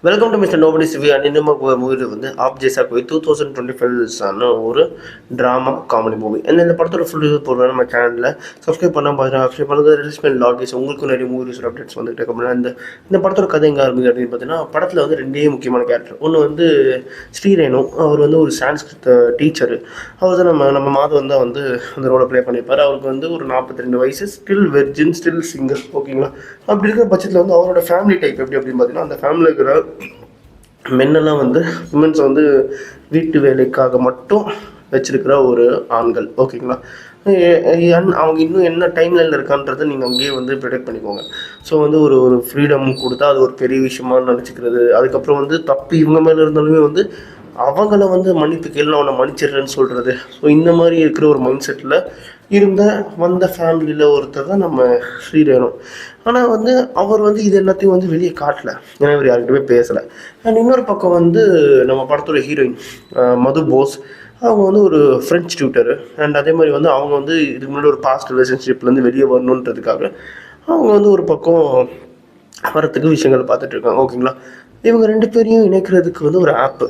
Welcome to mister nobody சிவி and இந்த movie வந்து ஆப் ஜேசா கோய் 2025 ஆன ஒரு ட்ராமா காமெடி மூவி. இந்த படத்தோட ஃபுல் இது போடுறோம் நம்ம சேனலில். சப்ஸ்கிரைப் பண்ணால் பார்த்தீங்கன்னா சப்ஸ்கிரைப் பண்ணுறது ரிலீஸ்மெண்ட் லாகிஸ் உங்களுக்கும் நிறைய மூவிஸ் அப்டேட்ஸ் வந்துட்டு இருக்க. இந்த படத்தோட கதை எங்கே ஆரம்பிக்குது அப்படின்னு பார்த்தீங்கன்னா, படத்தில் வந்து ரெண்டே முக்கியமான கேரக்டர். ஒன்று வந்து ஸ்ரீரேணு, அவர் வந்து ஒரு சான்ஸ்கிரிட் டீச்சரு. அவர் தான் நம்ம மாதம் தான் வந்து அந்த ரோலை ப்ளே பண்ணியிருப்பார். அவருக்கு வந்து ஒரு 42 வயசு, ஸ்டில் வெர்ஜின், ஸ்டில் சிங்கிள். ஓகேங்களா? அப்படி இருக்கிற பட்சத்தில் வந்து அவரோட ஃபேமிலி டைப் எப்படி அப்படின்னு பார்த்தீங்கன்னா, அந்த ஃபேமிலியில் இருக்கிற மென்னெல்லாம் வந்து விமென்ஸ் வந்து வீட்டு வேலைக்காக மட்டும் வச்சிருக்கிற ஒரு ஆண்கள். ஓகேங்களா? அவங்க இன்னும் என்ன டைம்லைனில் இருக்கான்றதை நீங்கள் அங்கேயே வந்து ப்ரிடெக்ட் பண்ணிக்கோங்க. ஸோ வந்து ஒரு ஒரு ஃப்ரீடம் கொடுத்தா அது ஒரு பெரிய விஷயமா நினச்சிக்கிறது. அதுக்கப்புறம் வந்து தப்பு இவங்க மேலே இருந்தாலுமே வந்து அவங்கள வந்து மன்னிப்பு கேள்வி அவனை மன்னிச்சிடுறேன்னு சொல்கிறது. ஸோ இந்த மாதிரி இருக்கிற ஒரு மைண்ட் செட்டில் வந்த ஃபேமிலியில் ஒருத்தர் தான் நம்ம ஸ்ரீரேணு. ஆனால் வந்து அவர் வந்து இது எல்லாத்தையும் வந்து வெளியே காட்டலை, ஏன்னா இவர் யார்கிட்டயுமே பேசலை. அண்ட் இன்னொரு பக்கம் வந்து நம்ம படத்தோட ஹீரோயின் மது போஸ், அவங்க வந்து ஒரு ஃப்ரெஞ்ச் டியூட்டரு. அண்ட் அதே மாதிரி வந்து அவங்க வந்து இதுக்கு முன்னாடி ஒரு பாஸ்ட் ரிலேஷன்ஷிப்லேருந்து வெளியே வரணுன்றதுக்காக அவங்க வந்து ஒரு பக்கம் வரத்துக்கு விஷயங்கள் பார்த்துட்ருக்காங்க. ஓகேங்களா? இவங்க ரெண்டு பேரையும் இணைக்கிறதுக்கு வந்து ஒரு ஆப்பு.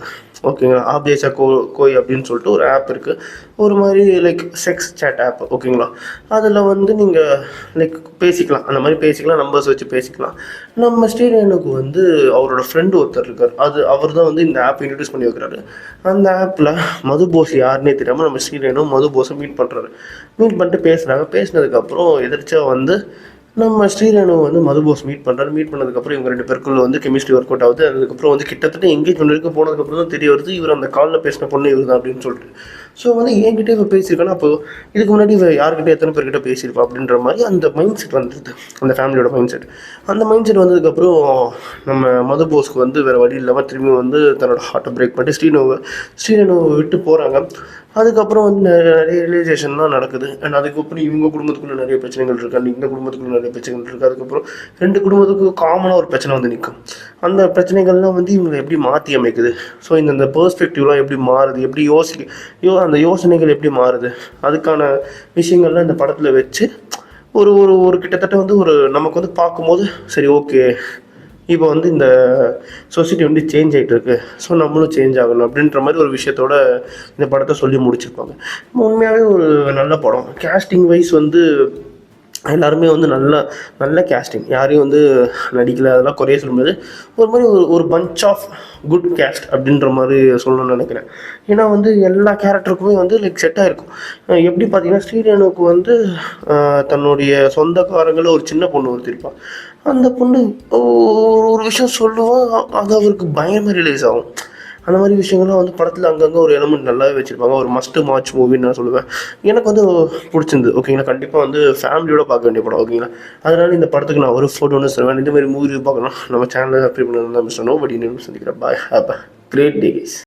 ஓகேங்களா? ஆப் ஜேசா கோய் அப்படின்னு சொல்லிட்டு ஒரு ஆப் இருக்குது. ஒரு மாதிரி லைக் செக்ஸ் சேட் ஆப். ஓகேங்களா? அதில் வந்து நீங்கள் லைக் பேசிக்கலாம், அந்த மாதிரி பேசிக்கலாம், நம்பர்ஸ் வச்சு பேசிக்கலாம். நம்ம ஸ்ரீரேணுக்கு வந்து அவரோட ஃப்ரெண்டு ஒருத்தர் இருக்கார். அவர் தான் வந்து இந்த ஆப் இன்ட்ரடியூஸ் பண்ணி வைக்கிறாரு. அந்த ஆப்பில் மது போஸ் யாருன்னே தெரியாமல் நம்ம ஸ்ரீரேணு மது போஸை மீட் பண்ணுறாரு. மீட் பண்ணிட்டு பேசுகிறாங்க. பேசினதுக்கப்புறம் எதிர்த்தா வந்து நம்ம ஸ்ரீரேணு வந்து மதுபோஸ் மீட் பண்ணுறாரு. மீட் பண்ணதுக்கப்புறம் இவங்க ரெண்டு பேருக்குள்ள வந்து கெமிஸ்ட்ரி ஒர்க் அவுட் ஆகுது. அதுக்கப்புறம் வந்து கிட்டத்தட்ட எங்கேஜ்மெண்ட் வரைக்கும் போனதுக்கப்புறம் தான் தெரிய வருது இவர் அந்த காலில் பேசின பொண்ணு இவர் தான் அப்படின்னு சொல்லிட்டு. ஸோ வந்து என்கிட்ட இவ பேசியிருக்கானா, அப்போ இதுக்கு முன்னாடி இவ யார்கிட்ட எத்தனை பேர்கிட்ட பேசியிருப்பா அப்படின்ற மாதிரி அந்த மைண்ட் செட் வந்துடுது, அந்த ஃபேமிலியோட மைண்ட் செட். அந்த மைண்ட் செட் வந்ததுக்கப்புறம் நம்ம மதுபோஸ்க்கு வந்து வேறு வழி இல்லாமல் திரும்பி வந்து தன்னோட ஹார்ட்டை பிரேக் பண்ணிட்டு ஸ்ரீரேணுவை விட்டு போகிறாங்க. அதுக்கப்புறம் வந்து நிறைய ரியலைசேஷன்லாம் நடக்குது. அண்ட் அதுக்கப்புறம் இவங்க குடும்பத்துக்குள்ளே நிறைய பிரச்சனைகள் இருக்குது, அண்ட் இந்த குடும்பத்துக்குள்ளே நிறைய பிரச்சனைகள் இருக்குது. அதுக்கப்புறம் ரெண்டு குடும்பத்துக்கும் காமனாக ஒரு பிரச்சனை வந்து நிற்கும். அந்த பிரச்சனைகள்லாம் வந்து இவங்க எப்படி மாற்றி அமைக்குது. ஸோ இந்த பெர்ஸ்பெக்டிவ்லாம் எப்படி மாறுது, எப்படி அந்த யோசனைகள் எப்படி மாறுது, அதுக்கான விஷயங்கள்லாம் இந்த படத்தில் வச்சு ஒரு ஒரு ஒரு கிட்டத்தட்ட வந்து ஒரு நமக்கு வந்து பார்க்கும்போது சரி ஓகே, இப்போ வந்து இந்த சொசைட்டி வந்து சேஞ்ச் ஆகிட்டு இருக்கு, ஸோ நம்மளும் சேஞ்ச் ஆகணும் அப்படின்ற மாதிரி ஒரு விஷயத்தோட இந்த படத்தை சொல்லி முடிச்சிருப்பாங்க. உண்மையாகவே ஒரு நல்ல படம். கேஸ்டிங் வைஸ் வந்து எல்லாருமே வந்து நல்ல கேஸ்டிங், யாரையும் வந்து நடிக்கலை, அதெல்லாம் குறைய சொல்ல முடியாது. ஒரு மாதிரி ஒரு பஞ்ச் ஆஃப் குட் கேஸ்ட் அப்படின்ற மாதிரி சொல்லணும்னு நினைக்கிறேன். ஏன்னா வந்து எல்லா கேரக்டருக்குமே வந்து லைக் செட் ஆகிருக்கும். எப்படி பார்த்தீங்கன்னா, ஸ்ரீரேணுக்கு வந்து தன்னுடைய சொந்தக்காரங்களில் ஒரு சின்ன பொண்ணு ஒருத்திருப்பாள். அந்த பொண்ணு ஒரு விஷயம் சொல்லுவான், அது அவருக்கு பயங்கரமாக ரியலைஸ் ஆகும். அந்த மாதிரி விஷயங்கள்லாம் வந்து படத்தில் அங்கங்கே ஒரு எலமெண்ட் நல்லாவே வச்சுருப்பாங்க. ஒரு மஸ்ட் வாட்ச் மூவின்னு நான் சொல்லுவேன். எனக்கு வந்து பிடிச்சிருந்து. ஓகேங்களா? கண்டிப்பாக வந்து ஃபேமிலியோட பார்க்க வேண்டிய படம். ஓகேங்களா? அதனால் இந்த படத்துக்கு நான் ஒரு ஃபோட்டோன்னு சொல்லுவேன். இந்த மாதிரி மூவி பார்க்கணும் நம்ம சேனலில் சப்ஸ்கிரைப் பண்ணி மிஸ்டர் நோபடி சந்திக்கிறேன். Bye. Have a great day guys.